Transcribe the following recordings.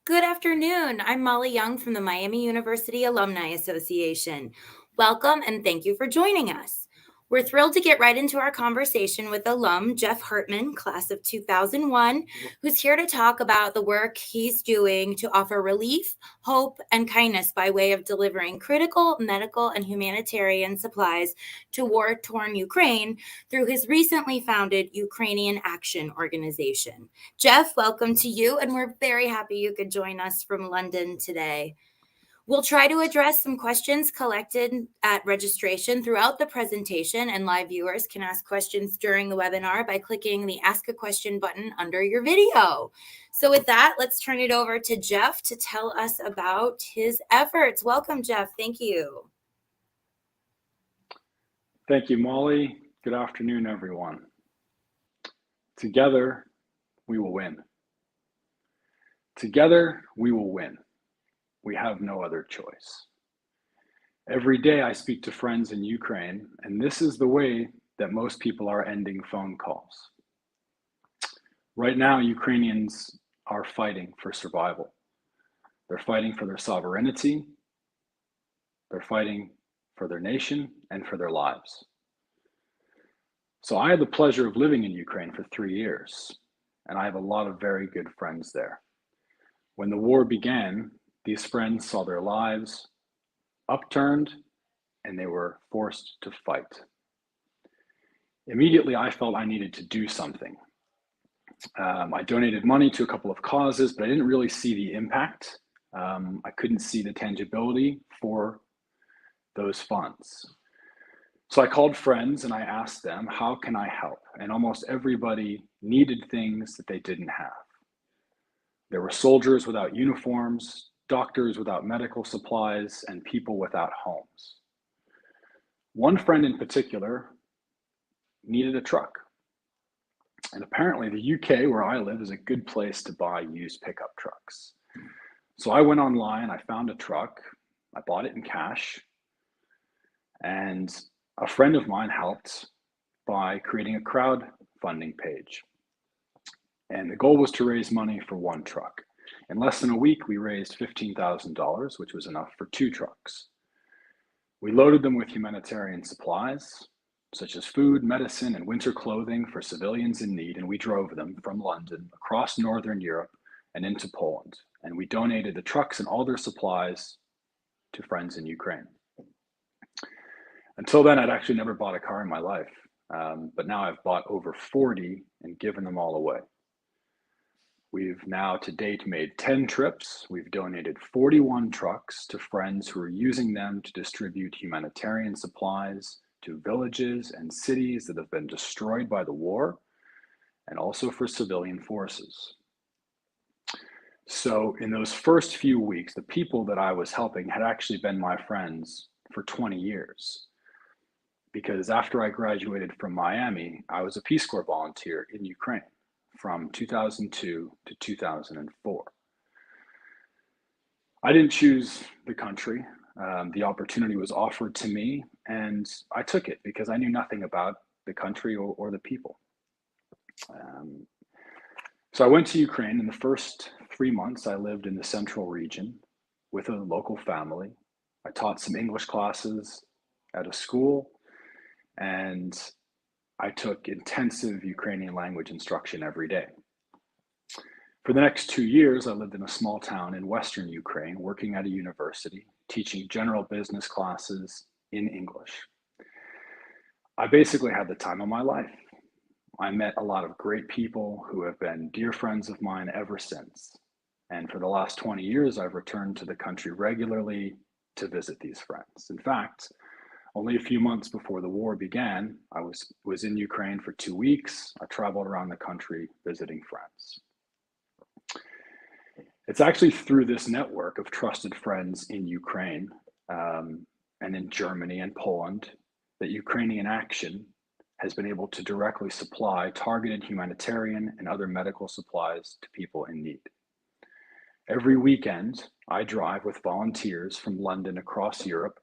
Good afternoon. I'm Molly Young from the Miami University Alumni Association. Welcome and thank you for joining us. We're thrilled to get right into our conversation with alum Jeff Hartman, class of 2001, who's here to talk about the work he's doing to offer relief, hope, and kindness by way of delivering critical medical and humanitarian supplies to war-torn Ukraine through his recently founded Ukrainian Action organization. Jeff, welcome to you, and we're very happy you could join us from London today. We'll try to address some questions collected at registration throughout the presentation, and live viewers can ask questions during the webinar by clicking the Ask a Question button under your video. So with that, let's turn it over to Jeff to tell us about his efforts. Welcome, Jeff. Thank you. Thank you, Molly. Good afternoon, everyone. Together, we will win. Together, we will win. We have no other choice. Every day I speak to friends in Ukraine, and this is the way that most people are ending phone calls. Right now, Ukrainians are fighting for survival. They're fighting for their sovereignty. They're fighting for their nation and for their lives. So I had the pleasure of living in Ukraine for 3 years, and I have a lot of very good friends there. When the war began, these friends saw their lives upturned and they were forced to fight. Immediately, I felt I needed to do something. I donated money to a couple of causes, but I didn't really see the impact. I couldn't see the tangibility for those funds. So I called friends and I asked them, how can I help? And almost everybody needed things that they didn't have. There were soldiers without uniforms, doctors without medical supplies, and people without homes. One friend in particular needed a truck. And apparently the UK, where I live, is a good place to buy used pickup trucks. So I went online, I found a truck, I bought it in cash, and a friend of mine helped by creating a crowdfunding page. And the goal was to raise money for one truck. In less than a week, we raised $15,000, which was enough for 2 trucks. We loaded them with humanitarian supplies, such as food, medicine, and winter clothing for civilians in need, and we drove them from London across Northern Europe and into Poland. And we donated the trucks and all their supplies to friends in Ukraine. Until then, I'd actually never bought a car in my life, but now I've bought over 40 and given them all away. We've now to date made 10 trips. We've donated 41 trucks to friends who are using them to distribute humanitarian supplies to villages and cities that have been destroyed by the war, and also for civilian forces. So in those first few weeks, the people that I was helping had actually been my friends for 20 years. Because after I graduated from Miami, I was a Peace Corps volunteer in Ukraine from 2002 to 2004. I didn't choose the country. The opportunity was offered to me, and I took it because I knew nothing about the country or the people. So I went to Ukraine. In the first 3 months, I lived in the central region with a local family. I taught some English classes at a school, and I took intensive Ukrainian language instruction every day. For the next 2 years, I lived in a small town in Western Ukraine, working at a university, teaching general business classes in English. I basically had the time of my life. I met a lot of great people who have been dear friends of mine ever since. And for the last 20 years, I've returned to the country regularly to visit these friends. In fact, only a few months before the war began, I was in Ukraine for 2 weeks. I traveled around the country visiting friends. It's actually through this network of trusted friends in Ukraine and in Germany and Poland that Ukrainian Action has been able to directly supply targeted humanitarian and other medical supplies to people in need. Every weekend, I drive with volunteers from London across Europe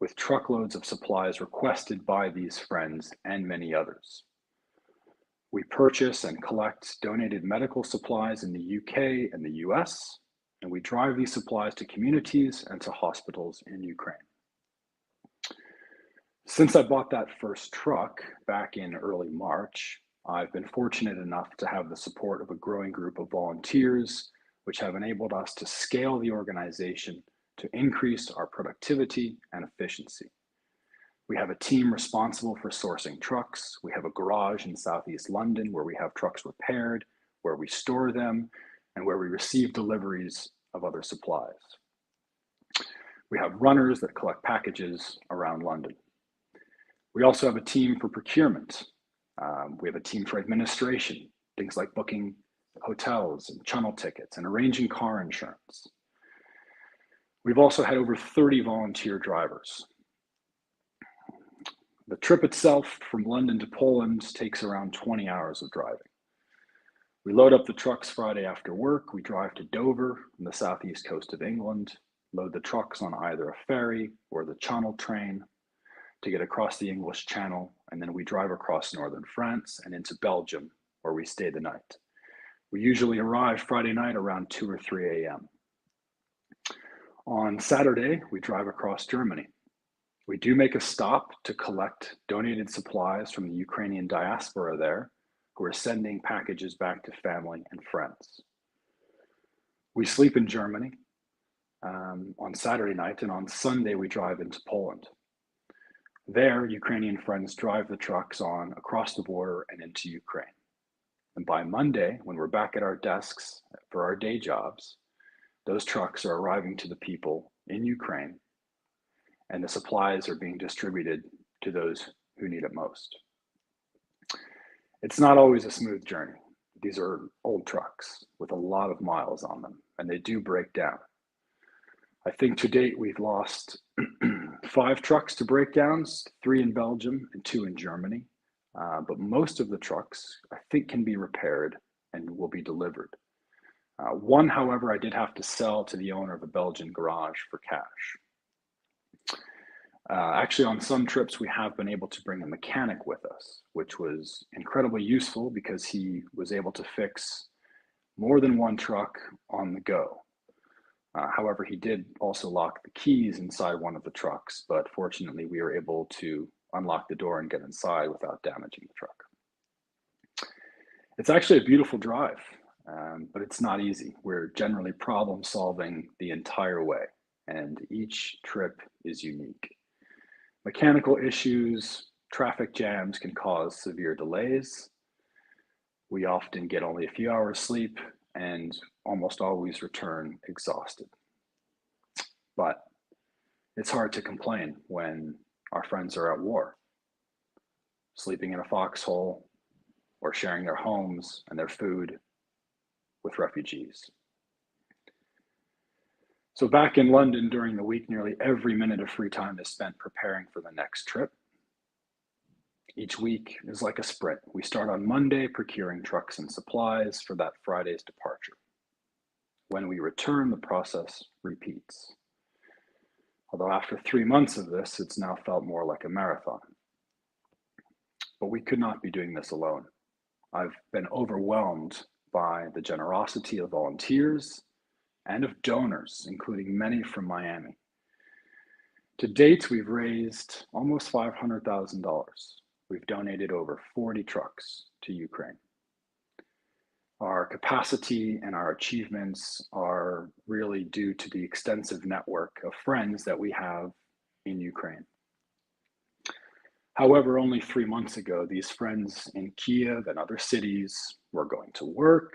with truckloads of supplies requested by these friends and many others. We purchase and collect donated medical supplies in the UK and the US, and we drive these supplies to communities and to hospitals in Ukraine. Since I bought that first truck back in early March, I've been fortunate enough to have the support of a growing group of volunteers, which have enabled us to scale the organization to increase our productivity and efficiency. We have a team responsible for sourcing trucks. We have a garage in Southeast London where we have trucks repaired, where we store them, and where we receive deliveries of other supplies. We have runners that collect packages around London. We also have a team for procurement. We have a team for administration, things like booking hotels and channel tickets and arranging car insurance. We've also had over 30 volunteer drivers. The trip itself from London to Poland takes around 20 hours of driving. We load up the trucks Friday after work. We drive to Dover on the southeast coast of England, load the trucks on either a ferry or the Channel train to get across the English Channel, and then we drive across northern France and into Belgium, where we stay the night. We usually arrive Friday night around 2 or 3 a.m. On Saturday, we drive across Germany. We do make a stop to collect donated supplies from the Ukrainian diaspora there, who are sending packages back to family and friends. We sleep in Germany on Saturday night, and on Sunday we drive into Poland. There, Ukrainian friends drive the trucks on across the border and into Ukraine. And by Monday, when we're back at our desks for our day jobs, those trucks are arriving to the people in Ukraine, and the supplies are being distributed to those who need it most. It's not always a smooth journey. These are old trucks with a lot of miles on them, and they do break down. I think to date we've lost 5 trucks to breakdowns, 3 in Belgium and 2 in Germany. But most of the trucks I think can be repaired and will be delivered. One, however, I did have to sell to the owner of a Belgian garage for cash. Actually, on some trips, we have been able to bring a mechanic with us, which was incredibly useful because he was able to fix more than one truck on the go. However, he did also lock the keys inside one of the trucks, but fortunately, we were able to unlock the door and get inside without damaging the truck. It's actually a beautiful drive, but it's not easy. We're generally problem solving the entire way, and each trip is unique. Mechanical issues, traffic jams can cause severe delays. We often get only a few hours sleep and almost always return exhausted. But it's hard to complain when our friends are at war, sleeping in a foxhole or sharing their homes and their food with refugees. So back in London during the week, nearly every minute of free time is spent preparing for the next trip. Each week is like a sprint. We start on Monday procuring trucks and supplies for that Friday's departure. When we return, the process repeats. Although after 3 months of this, it's now felt more like a marathon. But we could not be doing this alone. I've been overwhelmed by the generosity of volunteers and of donors, including many from Miami. To date, we've raised almost $500,000. We've donated over 40 trucks to Ukraine. Our capacity and our achievements are really due to the extensive network of friends that we have in Ukraine. However, only 3 months ago, these friends in Kiev and other cities were going to work,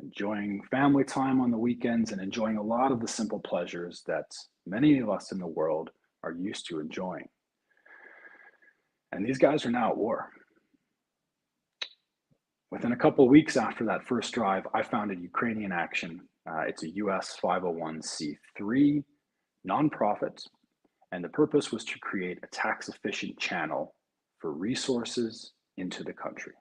enjoying family time on the weekends, and enjoying a lot of the simple pleasures that many of us in the world are used to enjoying. And these guys are now at war. Within a couple of weeks after that first drive, I founded Ukrainian Action. It's a US 501c3 nonprofit, and the purpose was to create a tax-efficient channel for resources into the country.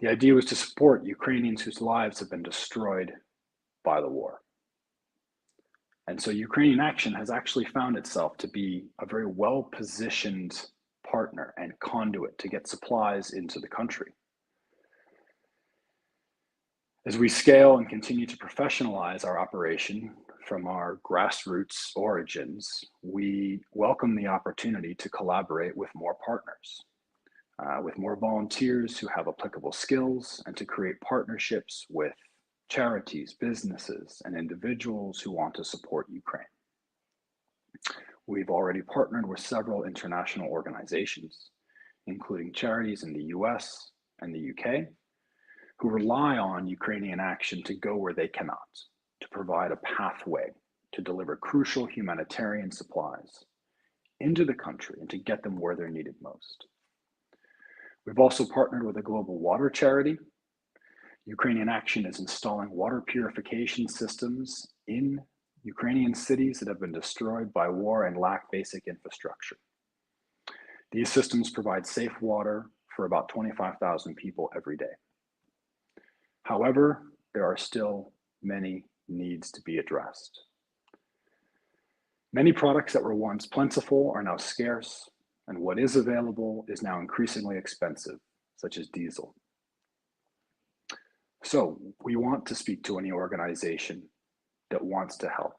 The idea was to support Ukrainians whose lives have been destroyed by the war. And so Ukrainian Action has actually found itself to be a very well-positioned partner and conduit to get supplies into the country. As we scale and continue to professionalize our operation from our grassroots origins, we welcome the opportunity to collaborate with more partners, with more volunteers who have applicable skills, and to create partnerships with charities, businesses, and individuals who want to support Ukraine. We've already partnered with several international organizations, including charities in the US and the UK, who rely on Ukrainian Action to go where they cannot, to provide a pathway to deliver crucial humanitarian supplies into the country and to get them where they're needed most. We've also partnered with a global water charity. Ukrainian Action is installing water purification systems in Ukrainian cities that have been destroyed by war and lack basic infrastructure. These systems provide safe water for about 25,000 people every day. However, there are still many needs to be addressed. Many products that were once plentiful are now scarce, and what is available is now increasingly expensive, such as diesel. So we want to speak to any organization that wants to help.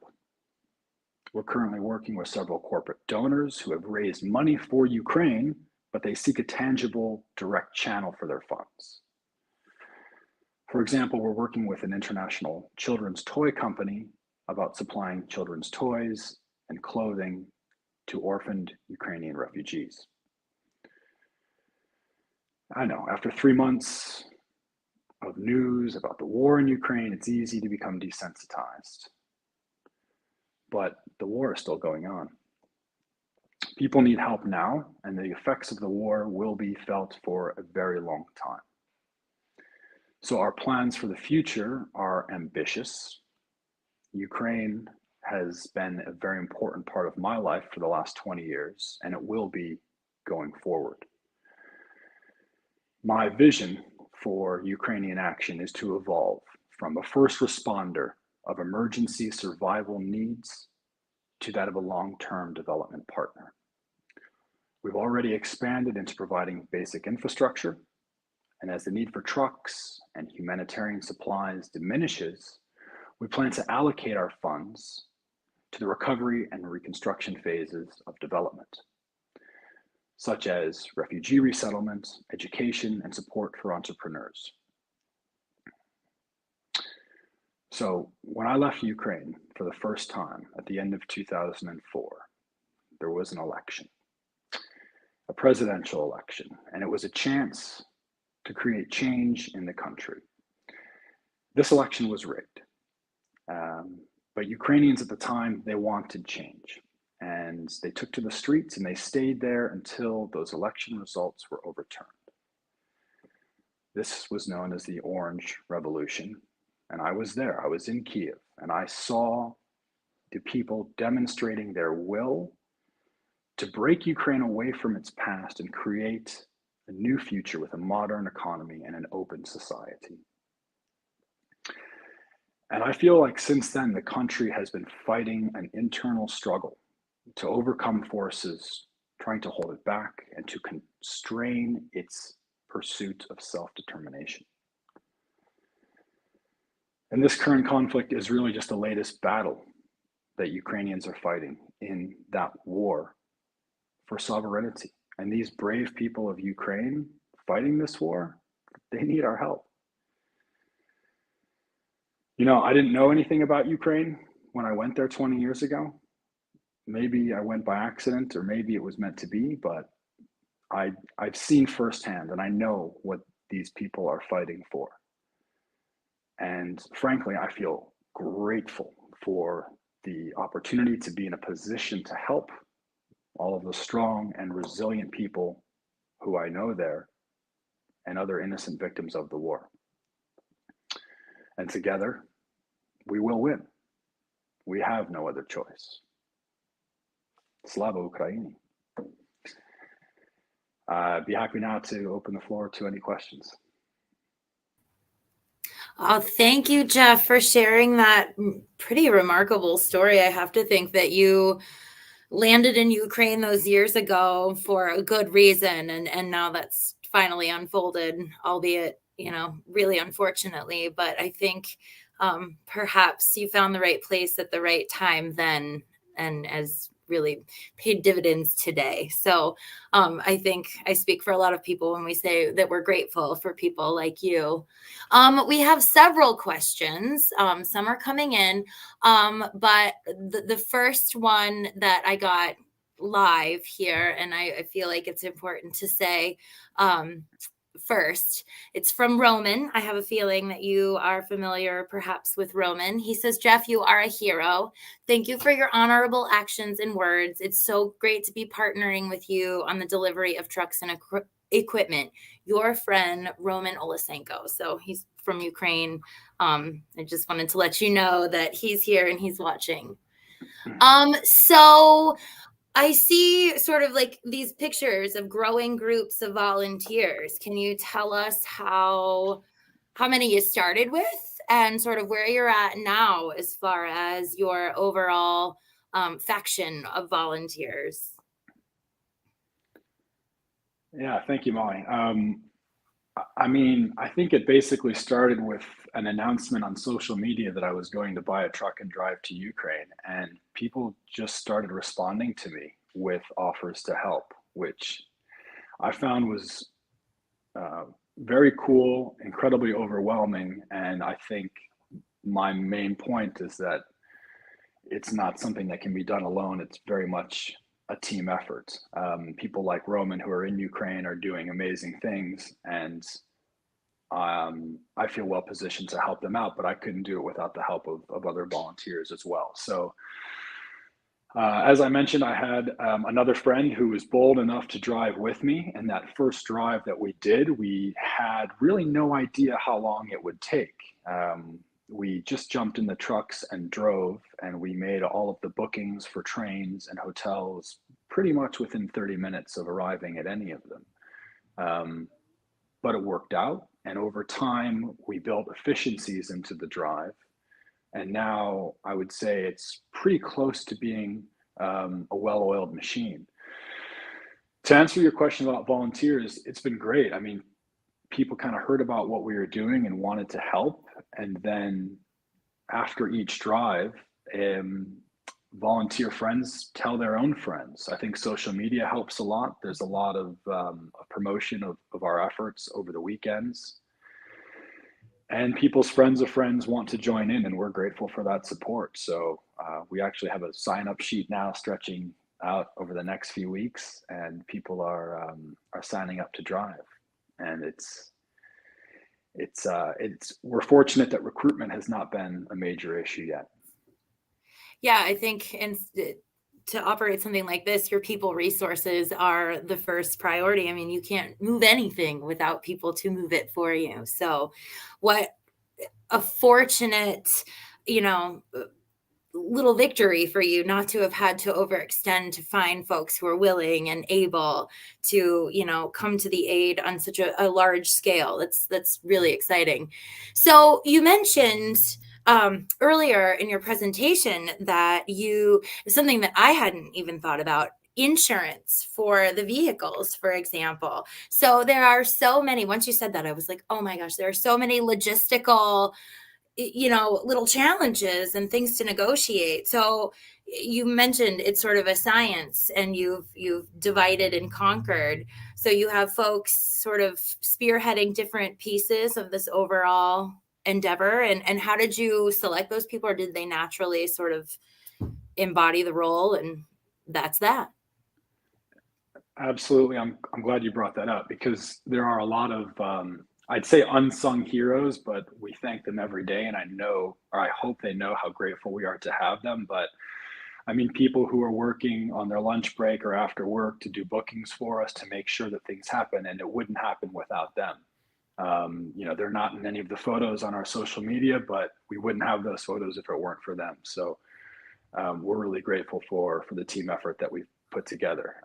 We're currently working with several corporate donors who have raised money for Ukraine, but they seek a tangible, direct channel for their funds. For example, we're working with an international children's toy company about supplying children's toys and clothing to orphaned Ukrainian refugees. I know, after 3 months of news about the war in Ukraine, it's easy to become desensitized. But the war is still going on. People need help now, and the effects of the war will be felt for a very long time. So our plans for the future are ambitious. Ukraine has been a very important part of my life for the last 20 years, and it will be going forward. My vision for Ukrainian Action is to evolve from a first responder of emergency survival needs to that of a long-term development partner. We've already expanded into providing basic infrastructure, and as the need for trucks and humanitarian supplies diminishes, we plan to allocate our funds to the recovery and reconstruction phases of development, such as refugee resettlement, education, and support for entrepreneurs. So when I left Ukraine for the first time at the end of 2004, there was an election, a presidential election, and it was a chance to create change in the country. This election was rigged, but Ukrainians at the time, they wanted change, and they took to the streets and they stayed there until those election results were overturned. This was known as the Orange Revolution, and I was there. I was in Kiev, and I saw the people demonstrating their will to break Ukraine away from its past and create a new future with a modern economy and an open society. And I feel like since then, the country has been fighting an internal struggle to overcome forces trying to hold it back and to constrain its pursuit of self-determination. And this current conflict is really just the latest battle that Ukrainians are fighting in that war for sovereignty. And these brave people of Ukraine fighting this war, they need our help. You know, I didn't know anything about Ukraine when I went there 20 years ago. Maybe I went by accident, or maybe it was meant to be, but I've seen firsthand, and I know what these people are fighting for. And frankly, I feel grateful for the opportunity to be in a position to help all of the strong and resilient people who I know there and other innocent victims of the war. And together, we will win. We have no other choice. Slava Ukraini. I'd be happy now to open the floor to any questions. Oh, thank you, Jeff, for sharing that pretty remarkable story. I have to think that you landed in Ukraine those years ago for a good reason. And now that's finally unfolded, albeit, really unfortunately. But I think perhaps you found the right place at the right time then, and as really paid dividends today. So I think I speak for a lot of people when we say that we're grateful for people like you. We have several questions. Some are coming in, but the first one that I got live here, and I feel like it's important to say first. It's from Roman. I have a feeling that you are familiar perhaps with Roman. He says, Jeff, you are a hero. Thank you for your honorable actions and words. It's so great to be partnering with you on the delivery of trucks and equipment. Your friend, Roman Olasenko. So he's from Ukraine. I just wanted to let you know that he's here and he's watching. So I see sort of like these pictures of growing groups of volunteers. Can you tell us how many you started with and sort of where you're at now as far as your overall faction of volunteers? Yeah, thank you, Molly. I think it basically started with an announcement on social media that I was going to buy a truck and drive to Ukraine, and people just started responding to me with offers to help, which I found was very cool, incredibly overwhelming. And I think my main point is that it's not something that can be done alone. It's very much a team effort. People like Roman who are in Ukraine are doing amazing things, and I feel well positioned to help them out, but I couldn't do it without the help of other volunteers as well. So as I mentioned, I had another friend who was bold enough to drive with me. And that first drive that we did, we had really no idea how long it would take. We just jumped in the trucks and drove, and we made all of the bookings for trains and hotels pretty much within 30 minutes of arriving at any of them. But it worked out. And over time, we built efficiencies into the drive. And now I would say it's pretty close to being a well-oiled machine. To answer your question about volunteers, it's been great. I mean, people kind of heard about what we were doing and wanted to help. And then after each drive, volunteer friends tell their own friends. I think social media helps a lot. There's a lot of promotion of our efforts over the weekends. And people's friends of friends want to join in, and we're grateful for that support. So we actually have a sign-up sheet now stretching out over the next few weeks, and people are signing up to drive. And we're fortunate that recruitment has not been a major issue yet. Yeah, I think to operate something like this, your people resources are the first priority. I mean, you can't move anything without people to move it for you. So what a fortunate, little victory for you not to have had to overextend to find folks who are willing and able to, come to the aid on such a large scale. That's really exciting. So you mentioned earlier in your presentation that something that I hadn't even thought about, insurance for the vehicles, for example. So there are so many, once you said that, I was like, oh my gosh, there are so many logistical, little challenges and things to negotiate. So you mentioned it's sort of a science, and you've divided and conquered. So you have folks sort of spearheading different pieces of this overall endeavor. And how did you select those people, or did they naturally sort of embody the role, and that's that? Absolutely. I'm glad you brought that up, because there are a lot of I'd say unsung heroes, but we thank them every day. And I hope they know how grateful we are to have them. But I mean, people who are working on their lunch break or after work to do bookings for us to make sure that things happen, and it wouldn't happen without them. They're not in any of the photos on our social media, but we wouldn't have those photos if it weren't for them. So we're really grateful for the team effort that we've put together.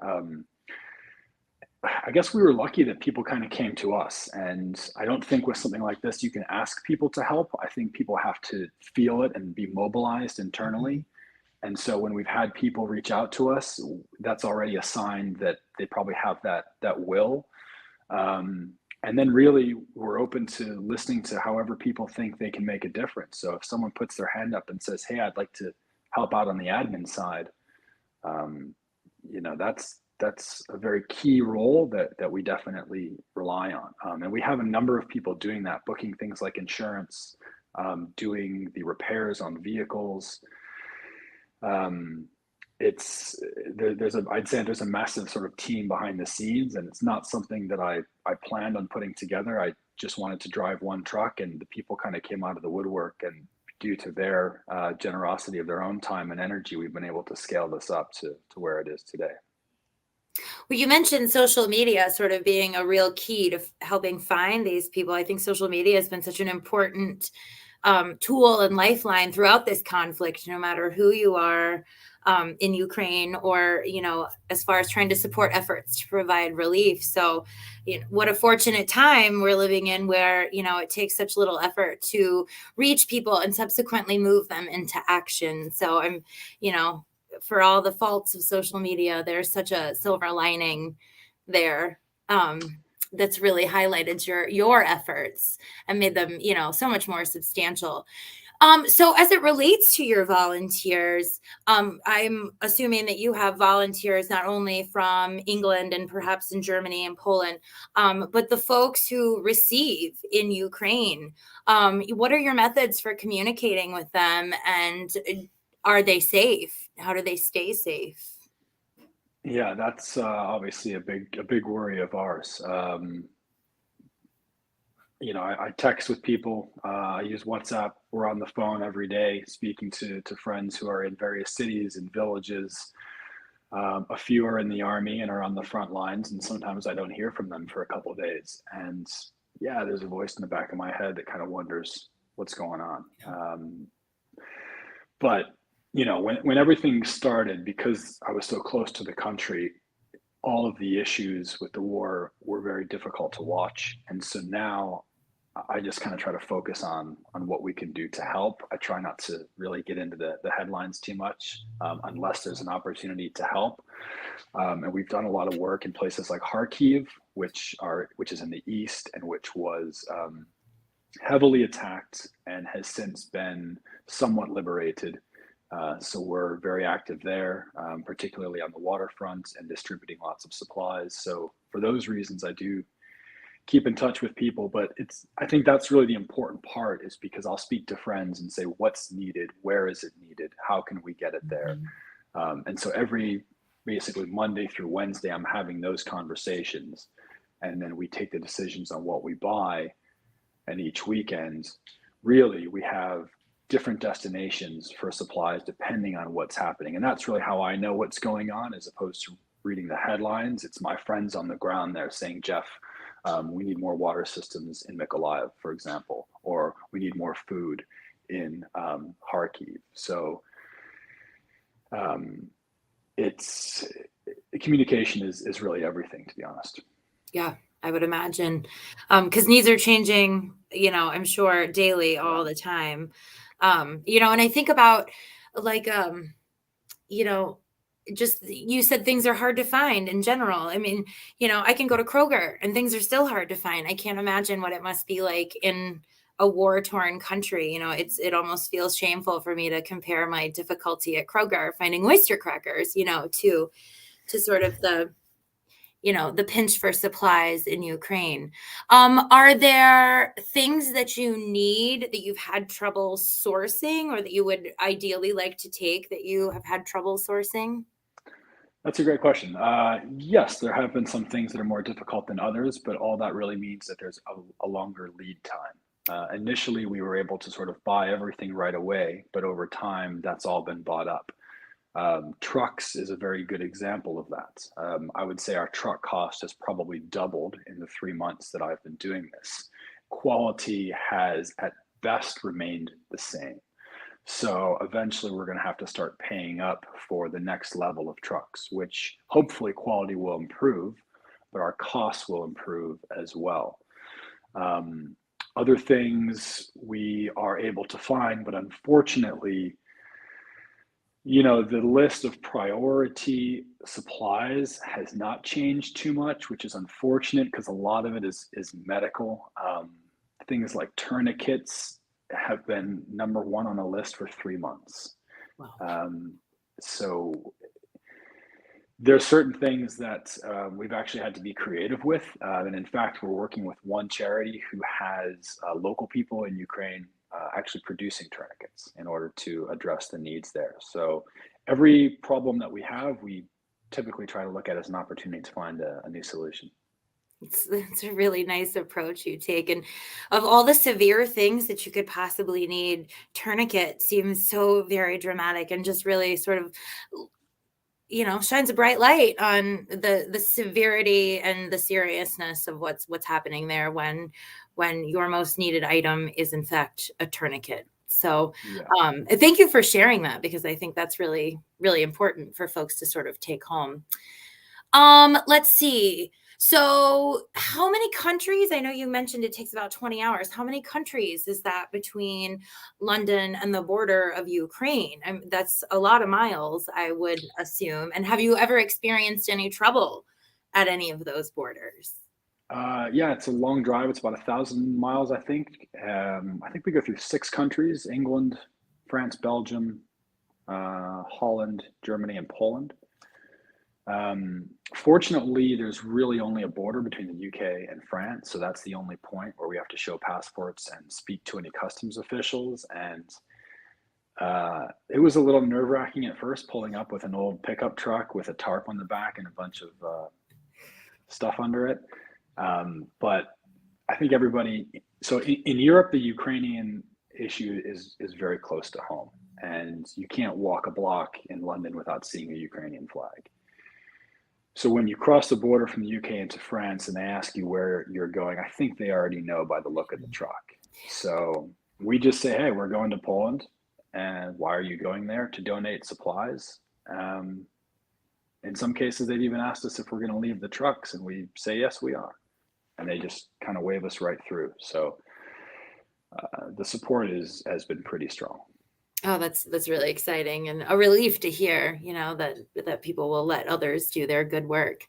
I guess we were lucky that people kind of came to us, and I don't think with something like this you can ask people to help. I think people have to feel it and be mobilized internally. And so when we've had people reach out to us, that's already a sign that they probably have that will. And then really we're open to listening to however people think they can make a difference. So if someone puts their hand up and says, "Hey, I'd like to help out on the admin side," um, that's a very key role that we definitely rely on. And we have a number of people doing that, booking things like insurance, doing the repairs on vehicles. Um, I'd say there's a massive sort of team behind the scenes, and it's not something that I planned on putting together. I just wanted to drive one truck, and the people kind of came out of the woodwork, and due to their generosity of their own time and energy, we've been able to scale this up to where it is today. Well, you mentioned social media sort of being a real key to helping find these people. I think social media has been such an important tool and lifeline throughout this conflict, no matter who you are in Ukraine, or, as far as trying to support efforts to provide relief. So, what a fortunate time we're living in where, it takes such little effort to reach people and subsequently move them into action. So I'm, for all the faults of social media, there's such a silver lining there. That's really highlighted your efforts and made them, so much more substantial. So as it relates to your volunteers, I'm assuming that you have volunteers not only from England and perhaps in Germany and Poland, but the folks who receive in Ukraine. What are your methods for communicating with them, and are they safe? How do they stay safe? Yeah, that's obviously a big worry of ours. I text with people. I use WhatsApp. We're on the phone every day, speaking to friends who are in various cities and villages. A few are in the army and are on the front lines, and sometimes I don't hear from them for a couple of days. And yeah, there's a voice in the back of my head that kind of wonders what's going on. But when everything started, because I was so close to the country, all of the issues with the war were very difficult to watch. And so now I just kind of try to focus on what we can do to help. I try not to really get into the headlines too much, unless there's an opportunity to help. And we've done a lot of work in places like Kharkiv, which is in the east, and which was heavily attacked and has since been somewhat liberated. So we're very active there, particularly on the waterfront, and distributing lots of supplies. So for those reasons, I do keep in touch with people. But I think that's really the important part, is because I'll speak to friends and say, what's needed? Where is it needed? How can we get it there? And so basically Monday through Wednesday, I'm having those conversations, and then we take the decisions on what we buy. And each weekend, really, we have different destinations for supplies depending on what's happening. And that's really how I know what's going on, as opposed to reading the headlines. It's my friends on the ground there saying, "Jeff, we need more water systems in Mykolaiv, for example, or we need more food in Kharkiv." So communication is really everything, to be honest. Yeah, I would imagine, because needs are changing, I'm sure daily, all the time. And I think about, like, just, you said things are hard to find in general. I mean, I can go to Kroger and things are still hard to find. I can't imagine what it must be like in a war-torn country. It almost feels shameful for me to compare my difficulty at Kroger finding oyster crackers, to sort of the pinch for supplies in Ukraine. Are there things that you need that you've had trouble sourcing, or that you would ideally like to take that you have had trouble sourcing? That's a great question. Yes, there have been some things that are more difficult than others, but all that really means that there's a longer lead time. Initially, we were able to sort of buy everything right away, but over time, that's all been bought up. Trucks is a very good example of that. I would say our truck cost has probably doubled in the 3 months that I've been doing this. Quality has at best remained the same. So eventually we're going to have to start paying up for the next level of trucks, which hopefully quality will improve, but our costs will improve as well. Other things we are able to find, but unfortunately, The list of priority supplies has not changed too much, which is unfortunate because a lot of it is medical. Things like tourniquets have been number one on the list for 3 months. Wow. So there are certain things that we've actually had to be creative with. And in fact, we're working with one charity who has local people in Ukraine actually producing tourniquets in order to address the needs there. So every problem that we have, we typically try to look at as an opportunity to find a new solution. It's a really nice approach you take. And of all the severe things that you could possibly need, tourniquet seems so very dramatic and just really sort of, shines a bright light on the severity and the seriousness of what's happening there when your most needed item is in fact a tourniquet. So Yeah. thank you for sharing that, because I think that's really, really important for folks to sort of take home. Let's see. So how many countries, I know you mentioned it takes about 20 hours. How many countries is that between London and the border of Ukraine? That's a lot of miles, I would assume. And have you ever experienced any trouble at any of those borders? Yeah, it's a long drive. It's about 1,000 miles, I think. I think we go through 6 countries: England, France, Belgium, Holland, Germany, and Poland. Fortunately, there's really only a border between the UK and France, so that's the only point where we have to show passports and speak to any customs officials. And it was a little nerve-wracking at first, pulling up with an old pickup truck with a tarp on the back and a bunch of stuff under it. But I think everybody. So in Europe, the Ukrainian issue is very close to home, and you can't walk a block in London without seeing a Ukrainian flag. So when you cross the border from the UK into France and they ask you where you're going, I think they already know by the look of the truck. So we just say, hey, we're going to Poland. And why are you going there? To donate supplies. In some cases, they've even asked us if we're going to leave the trucks, and we say, yes, we are. And they just kind of wave us right through. So the support has been pretty strong. Oh, that's really exciting and a relief to hear, that people will let others do their good work.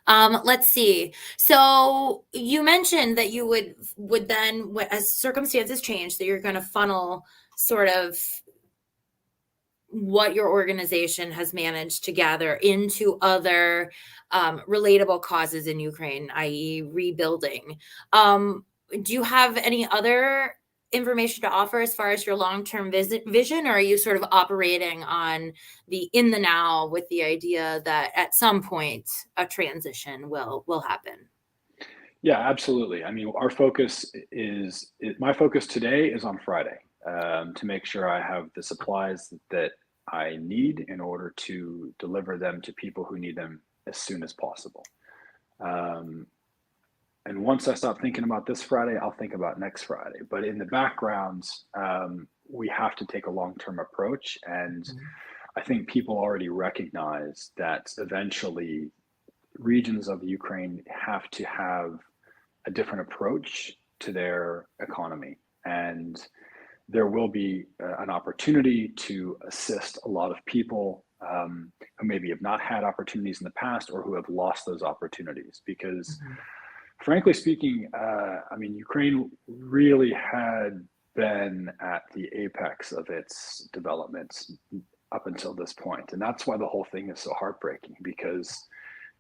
Let's see. So you mentioned that you would then, as circumstances change, that you're going to funnel sort of what your organization has managed to gather into other relatable causes in Ukraine, i.e., rebuilding. Do you have any other information to offer as far as your long-term vision, or are you sort of operating on in the now with the idea that at some point a transition will happen? Yeah, absolutely. I mean, my focus today is on Friday, to make sure I have the supplies that I need in order to deliver them to people who need them as soon as possible. And once I stop thinking about this Friday, I'll think about next Friday. But in the background, we have to take a long-term approach. And I think people already recognize that eventually regions of Ukraine have to have a different approach to their economy. And there will be an opportunity to assist a lot of people who maybe have not had opportunities in the past or who have lost those opportunities. Because frankly speaking, I mean, Ukraine really had been at the apex of its developments up until this point. And that's why the whole thing is so heartbreaking, because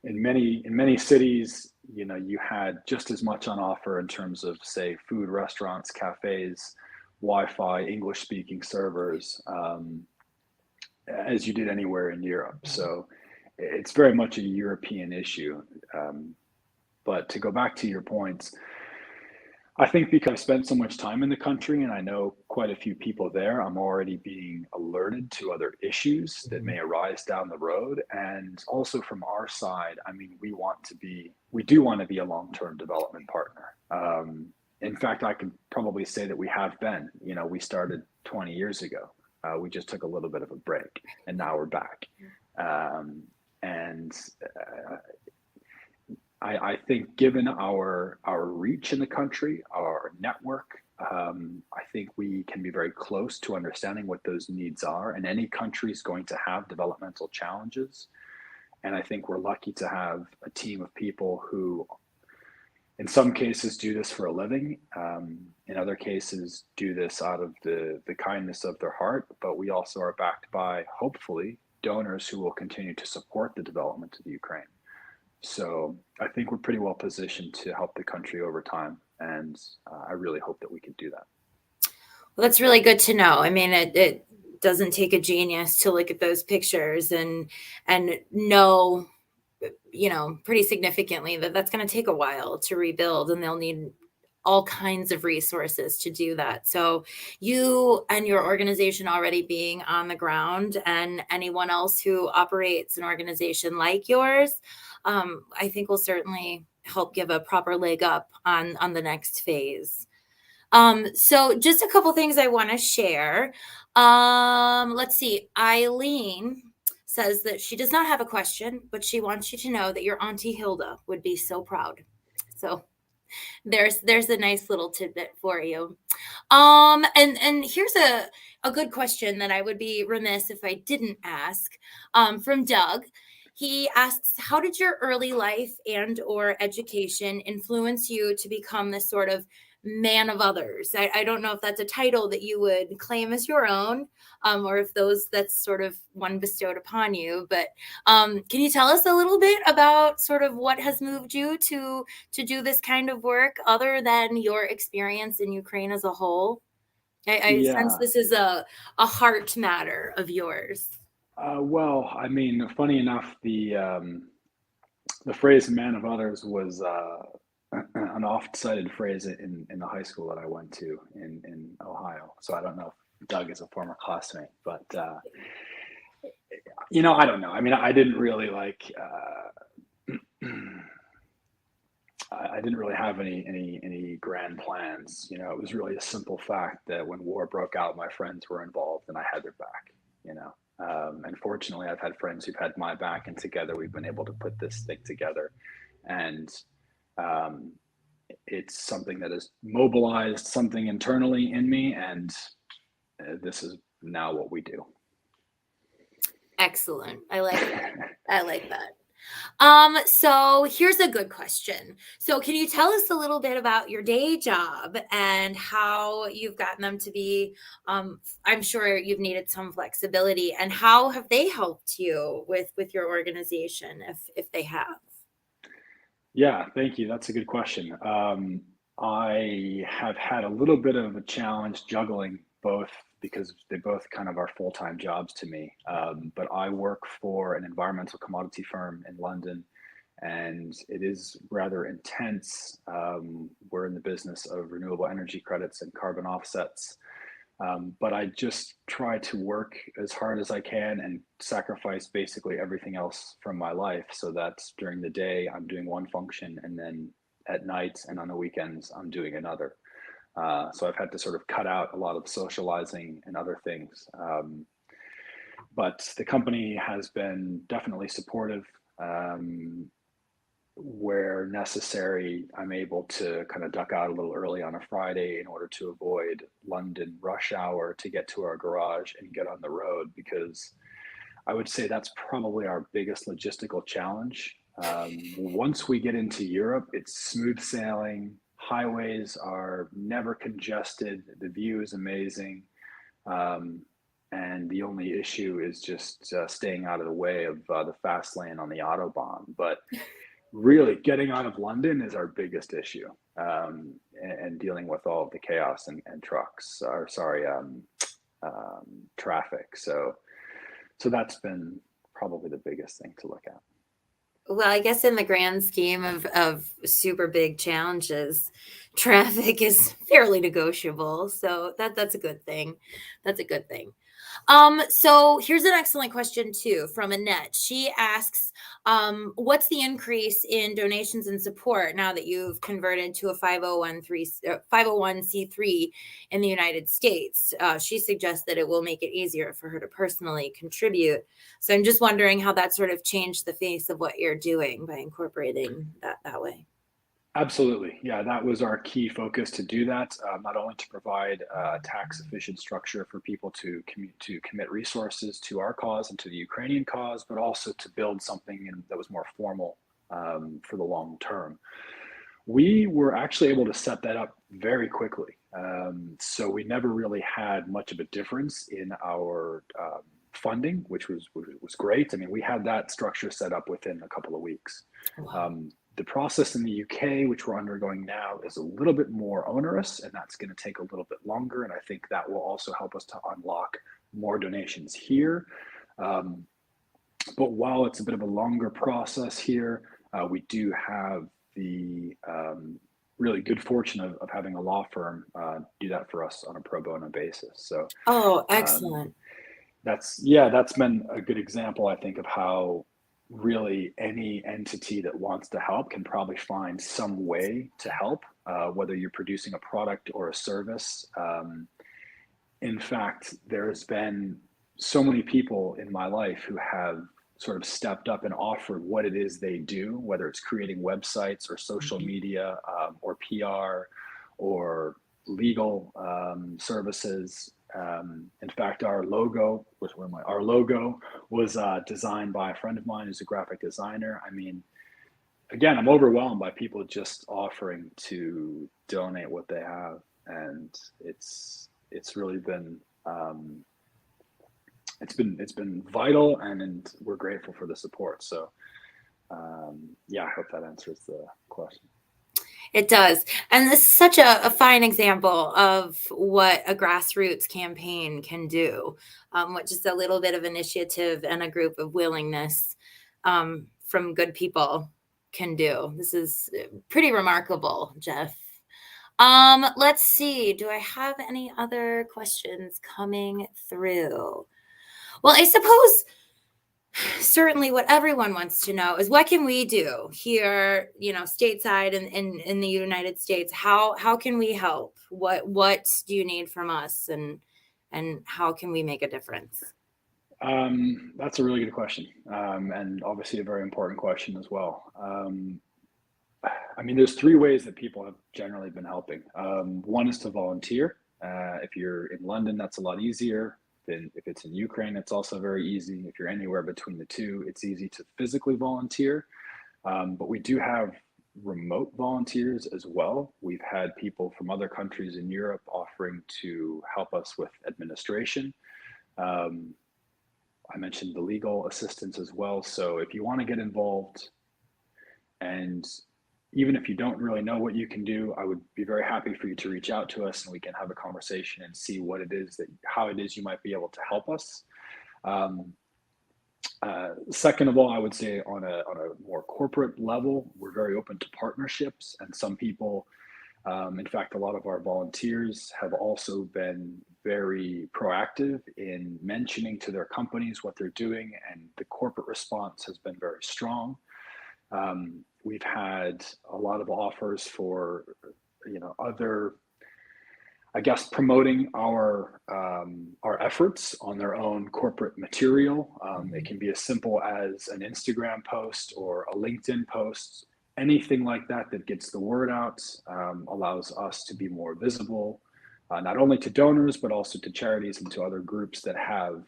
in many cities, you had just as much on offer in terms of, say, food, restaurants, cafes, Wi-Fi, English-speaking servers, as you did anywhere in Europe. So it's very much a European issue. But to go back to your points, I think because I spent so much time in the country and I know quite a few people there, I'm already being alerted to other issues that may arise down the road. And also from our side, I mean, we do want to be a long-term development partner. In fact, I could probably say that we have been. We started 20 years ago. We just took a little bit of a break, and now we're back. I think given our reach in the country, our network, I think we can be very close to understanding what those needs are. And any country is going to have developmental challenges. And I think we're lucky to have a team of people who, in some cases, do this for a living. In other cases, do this out of the kindness of their heart. But we also are backed by, hopefully, donors who will continue to support the development of Ukraine. So I think we're pretty well positioned to help the country over time. And I really hope that we can do that. Well, that's really good to know. I mean, it doesn't take a genius to look at those pictures and know, pretty significantly that that's going to take a while to rebuild, and they'll need all kinds of resources to do that. So you and your organization already being on the ground, and anyone else who operates an organization like yours, I think will certainly help give a proper leg up on the next phase. So just a couple things I want to share. Let's see. Eileen says that she does not have a question, but she wants you to know that your Auntie Hilda would be so proud. So there's a nice little tidbit for you. And here's a good question that I would be remiss if I didn't ask, from Doug. He asks, how did your early life and or education influence you to become this sort of man of others? I don't know if that's a title that you would claim as your own, or if that's sort of one bestowed upon you. But can you tell us a little bit about sort of what has moved you to do this kind of work, other than your experience in Ukraine as a whole? I sense Yeah. this is a heart matter of yours. Well, I mean, funny enough, the phrase "man of others" was an oft-cited phrase in the high school that I went to in Ohio. So I don't know if Doug is a former classmate, but I don't know. I mean, I didn't really I didn't really have any grand plans. It was really a simple fact that when war broke out, my friends were involved and I had their back. And fortunately, I've had friends who've had my back, and together we've been able to put this thing together. And it's something that has mobilized something internally in me, and this is now what we do. Excellent. I like that. I like that. So here's a good question. So can you tell us a little bit about your day job and how you've gotten them to be, I'm sure you've needed some flexibility, and how have they helped you with your organization, if they have? Yeah, thank you. That's a good question. I have had a little bit of a challenge juggling both, because they both kind of are full-time jobs to me. But I work for an environmental commodity firm in London, and it is rather intense. We're in the business of renewable energy credits and carbon offsets. But I just try to work as hard as I can and sacrifice basically everything else from my life, so that during the day I'm doing one function, and then at night and on the weekends I'm doing another. So I've had to sort of cut out a lot of socializing and other things. But the company has been definitely supportive. Where necessary, I'm able to kind of duck out a little early on a Friday in order to avoid London rush hour to get to our garage and get on the road, because I would say that's probably our biggest logistical challenge. Once we get into Europe, it's smooth sailing. Highways are never congested. The view is amazing. And the only issue is just staying out of the way of the fast lane on the Autobahn. But really, getting out of London is our biggest issue, and dealing with all of the chaos and trucks, or sorry, traffic. So that's been probably the biggest thing to look at. Well, I guess in the grand scheme of super big challenges, traffic is fairly negotiable. So that's a good thing. That's a good thing. So here's an excellent question too from Annette. She asks, what's the increase in donations and support now that you've converted to a 501c3 in the United States? She suggests that it will make it easier for her to personally contribute. So I'm just wondering how that sort of changed the face of what you're doing by incorporating that way. Absolutely. Yeah, that was our key focus to do that, not only to provide a tax efficient structure for people to commit resources to our cause and to the Ukrainian cause, but also to build something that was more formal for the long term. We were actually able to set that up very quickly. So we never really had much of a difference in our funding, which was great. I mean, we had that structure set up within a couple of weeks. Wow. The process in the UK, which we're undergoing now, is a little bit more onerous, and that's going to take a little bit longer. And I think that will also help us to unlock more donations here. Um, but while it's a bit of a longer process here, we do have the really good fortune of having a law firm do that for us on a pro bono basis. So Oh, um, excellent. that's been a good example, I think, of how really any entity that wants to help can probably find some way to help, whether you're producing a product or a service. In fact, there's been so many people in my life who have sort of stepped up and offered what it is they do, whether it's creating websites or social Mhm. media or PR or legal services. In fact, our logo was designed by a friend of mine who's a graphic designer. I mean, again, I'm overwhelmed by people just offering to donate what they have, and it's really been it's been vital, and we're grateful for the support. So yeah, I hope that answers the question. It does. And this is such a fine example of what a grassroots campaign can do, with just a little bit of initiative and a group of willingness from good people can do. This is pretty remarkable, Jeff. Let's see. Do I have any other questions coming through? Well, I suppose certainly what everyone wants to know is what can we do here, stateside in the United States? How can we help? What do you need from us, and how can we make a difference? That's a really good question, and obviously a very important question as well. I mean, there's three ways that people have generally been helping. One is to volunteer. If you're in London, that's a lot easier. Then if it's in Ukraine, it's also very easy. If you're anywhere between the two, it's easy to physically volunteer. But we do have remote volunteers as well. We've had people from other countries in Europe offering to help us with administration. Um, I mentioned the legal assistance as well. So if you want to get involved, and even if you don't really know what you can do, I would be very happy for you to reach out to us, and we can have a conversation and see how it is you might be able to help us. Um, Second of all, I would say on a more corporate level, we're very open to partnerships, and some people, in fact, a lot of our volunteers have also been very proactive in mentioning to their companies what they're doing, and the corporate response has been very strong. We've had a lot of offers for, other, I guess, promoting our efforts on their own corporate material. It Mhm. can be as simple as an Instagram post or a LinkedIn post. Anything like that that gets the word out allows us to be more visible, not only to donors but also to charities and to other groups that have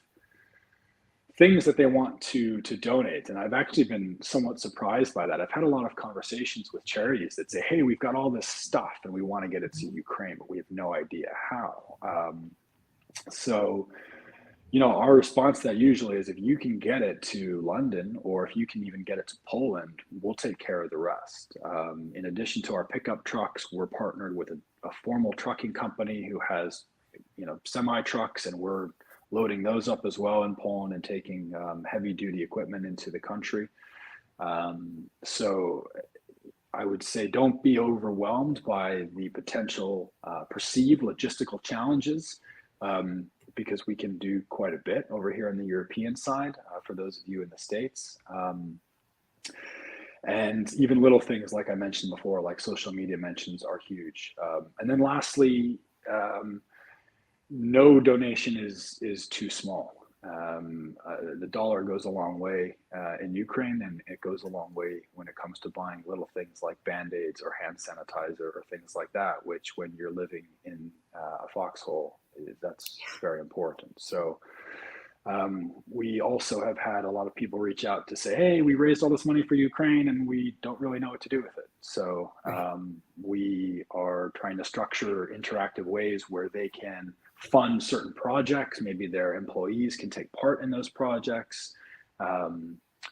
things that they want to donate. And I've actually been somewhat surprised by that. I've had a lot of conversations with charities that say, hey, we've got all this stuff and we want to get it to Ukraine, but we have no idea how. So our response to that usually is, if you can get it to London, or if you can even get it to Poland, we'll take care of the rest. In addition to our pickup trucks, we're partnered with a formal trucking company who has semi trucks, and we're loading those up as well in Poland and taking heavy duty equipment into the country. So I would say, don't be overwhelmed by the potential perceived logistical challenges, because we can do quite a bit over here on the European side for those of you in the States. And even little things, like I mentioned before, like social media mentions, are huge. And then lastly, no donation is too small. The dollar goes a long way in Ukraine, and it goes a long way when it comes to buying little things like Band-Aids or hand sanitizer or things like that, which when you're living in a foxhole, that's very important. So we also have had a lot of people reach out to say, hey, we raised all this money for Ukraine and we don't really know what to do with it. So we are trying to structure interactive ways where they can fund certain projects. Maybe their employees can take part in those projects,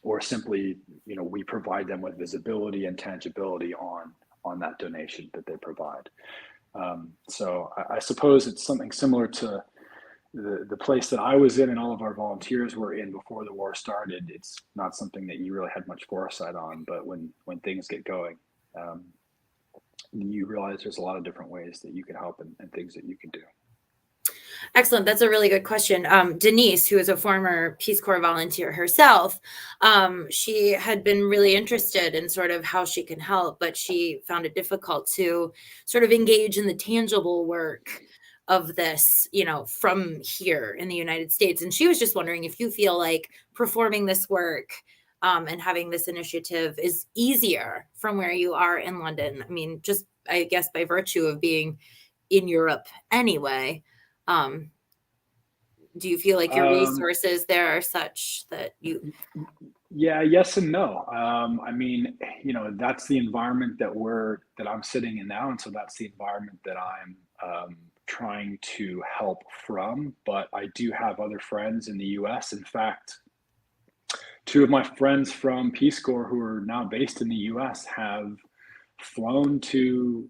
or simply, we provide them with visibility and tangibility on that donation that they provide. So I suppose it's something similar to the place that I was in and all of our volunteers were in before the war started. It's not something that you really had much foresight on, but when things get going, you realize there's a lot of different ways that you can help and things that you can do. Excellent. That's a really good question. Denise, who is a former Peace Corps volunteer herself, she had been really interested in sort of how she can help, but she found it difficult to sort of engage in the tangible work of this, from here in the United States. And she was just wondering if you feel like performing this work and having this initiative is easier from where you are in London. I mean, just, I guess, by virtue of being in Europe anyway. Do you feel like your resources there are such that you? Yeah, yes and no. I mean, that's the environment that I'm sitting in now, and so that's the environment that I'm trying to help from. But I do have other friends in the U.S. In fact, two of my friends from Peace Corps who are now based in the U.S. have flown to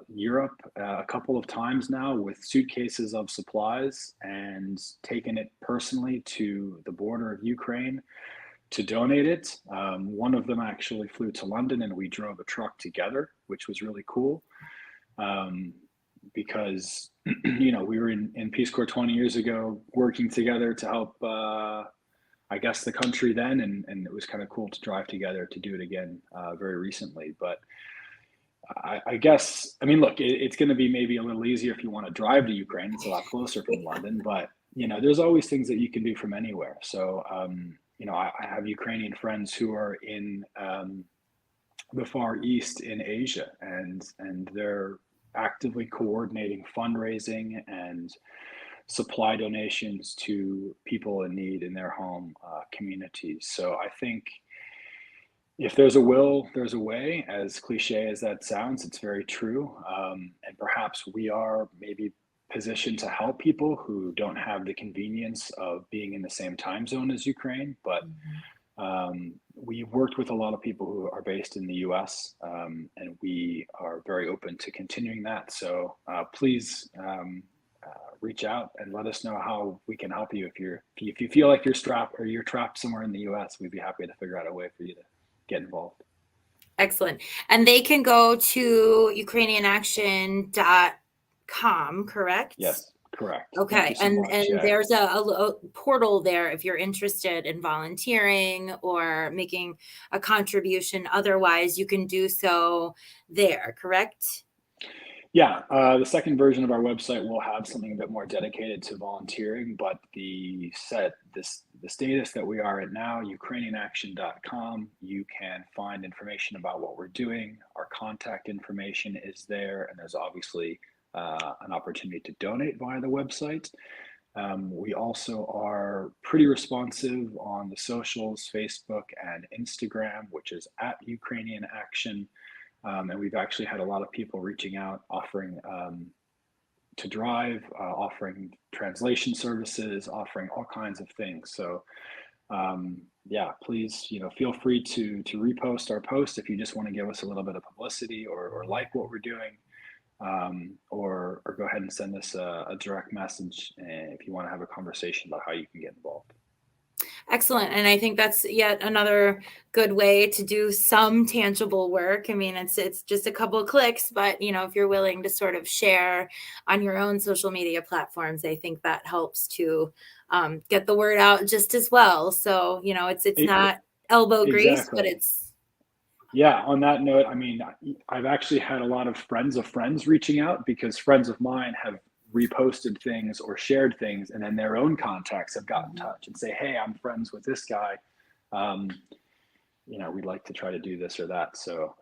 Europe a couple of times now with suitcases of supplies and taken it personally to the border of Ukraine to donate it. One of them actually flew to London and we drove a truck together, which was really cool. Because, we were in Peace Corps 20 years ago working together to help, I guess, the country then. And it was kind of cool to drive together to do it again very recently. But I guess, look, it's going to be maybe a little easier if you want to drive to Ukraine. It's a lot closer from London, but, there's always things that you can do from anywhere. So, I have Ukrainian friends who are in the Far East in Asia, and they're actively coordinating fundraising and supply donations to people in need in their home communities. So I think if there's a will, there's a way. As cliche as that sounds, it's very true. And perhaps we are maybe positioned to help people who don't have the convenience of being in the same time zone as Ukraine. But we've worked with a lot of people who are based in the US, and we are very open to continuing that. So please reach out and let us know how we can help you. If you feel like you're strapped or you're trapped somewhere in the US, we'd be happy to figure out a way for you to get involved. Excellent. And they can go to ukrainianaction.com, correct? Yes, correct. Okay. And there's a portal there if you're interested in volunteering or making a contribution. Otherwise, you can do so there, correct? Yeah, the second version of our website will have something a bit more dedicated to volunteering, but the status that we are at now, ukrainianaction.com, you can find information about what we're doing. Our contact information is there, and there's obviously an opportunity to donate via the website. We also are pretty responsive on the socials, Facebook and Instagram, which is at Ukrainian Action. And we've actually had a lot of people reaching out, offering to drive, offering translation services, offering all kinds of things. So yeah, please, feel free to repost our post if you just want to give us a little bit of publicity or like what we're doing, or go ahead and send us a direct message if you want to have a conversation about how you can get involved. Excellent. And I think that's yet another good way to do some tangible work. I mean, it's just a couple of clicks, but if you're willing to sort of share on your own social media platforms, I think that helps to get the word out just as well. So, it's not elbow grease, but it's. Yeah. On that note, I've actually had a lot of friends reaching out because friends of mine have reposted things or shared things, and then their own contacts have gotten in touch and say, hey, I'm friends with this guy. We'd like to try to do this or that. So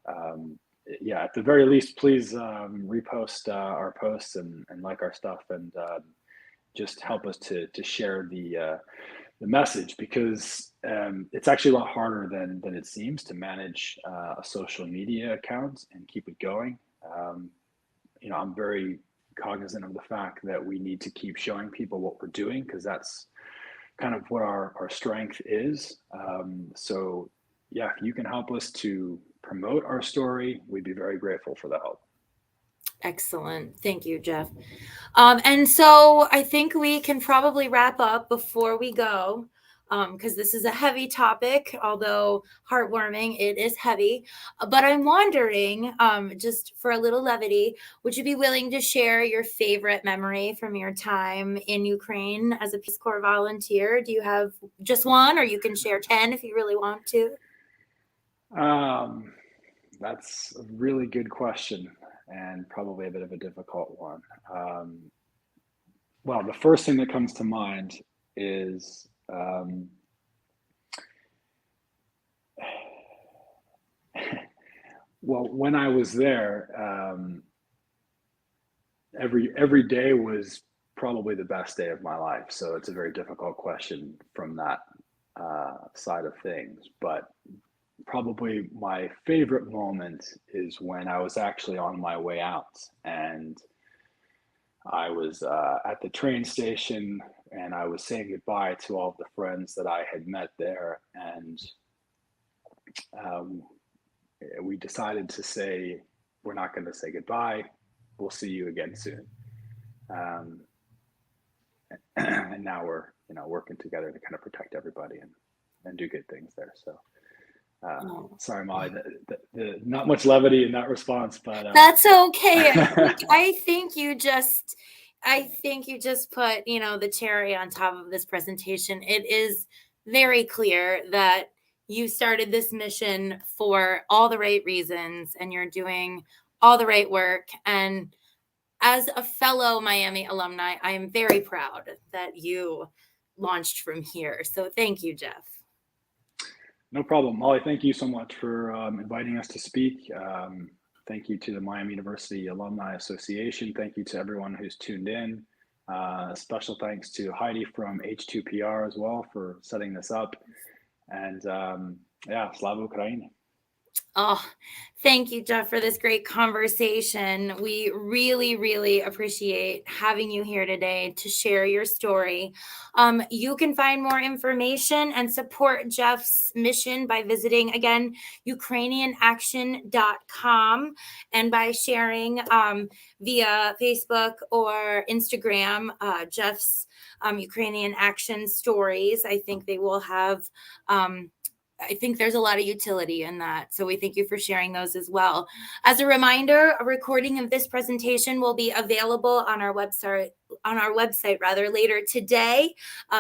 yeah, at the very least, please repost our posts and like our stuff, and just help us to share the message, because it's actually a lot harder than it seems to manage a social media account and keep it going. I'm very cognizant of the fact that we need to keep showing people what we're doing, because that's kind of what our strength is. So yeah, if you can help us to promote our story, we'd be very grateful for the help. Excellent. Thank you, Jeff. And so I think we can probably wrap up before we go, because this is a heavy topic, although heartwarming, it is heavy. But I'm wondering, just for a little levity, would you be willing to share your favorite memory from your time in Ukraine as a Peace Corps volunteer? Do you have just one, or you can share 10 if you really want to? That's a really good question, and probably a bit of a difficult one. Well, the first thing that comes to mind is well, when I was there, every day was probably the best day of my life. So it's a very difficult question from that side of things. But probably my favorite moment is when I was actually on my way out, and I was at the train station, and I was saying goodbye to all of the friends that I had met there, and we decided to say, we're not going to say goodbye. We'll see you again soon. And now we're working together to kind of protect everybody and do good things there. So sorry, Molly, the not much levity in that response, but that's okay. I think you just put the cherry on top of this presentation. It is very clear that you started this mission for all the right reasons, and you're doing all the right work. And as a fellow Miami alumni, I am very proud that you launched from here. So thank you, Jeff. No problem. Molly, thank you so much for inviting us to speak. Thank you to the Miami University Alumni Association. Thank you to everyone who's tuned in. Special thanks to Heidi from H2PR as well for setting this up. And yeah, Slava Ukraini. Oh, thank you, Jeff, for this great conversation. We really, really appreciate having you here today to share your story. You can find more information and support Jeff's mission by visiting, again, UkrainianAction.com, and by sharing via Facebook or Instagram Jeff's Ukrainian Action stories. I think they will have I think there's a lot of utility in that. So we thank you for sharing those as well. As a reminder, a recording of this presentation will be available on our website later today.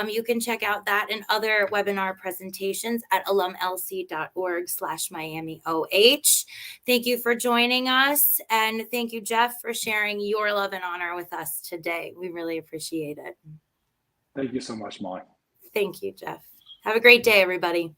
You can check out that and other webinar presentations at alumlc.org/MiamiOH. Thank you for joining us. And thank you, Jeff, for sharing your love and honor with us today. We really appreciate it. Thank you so much, Molly. Thank you, Jeff. Have a great day, everybody.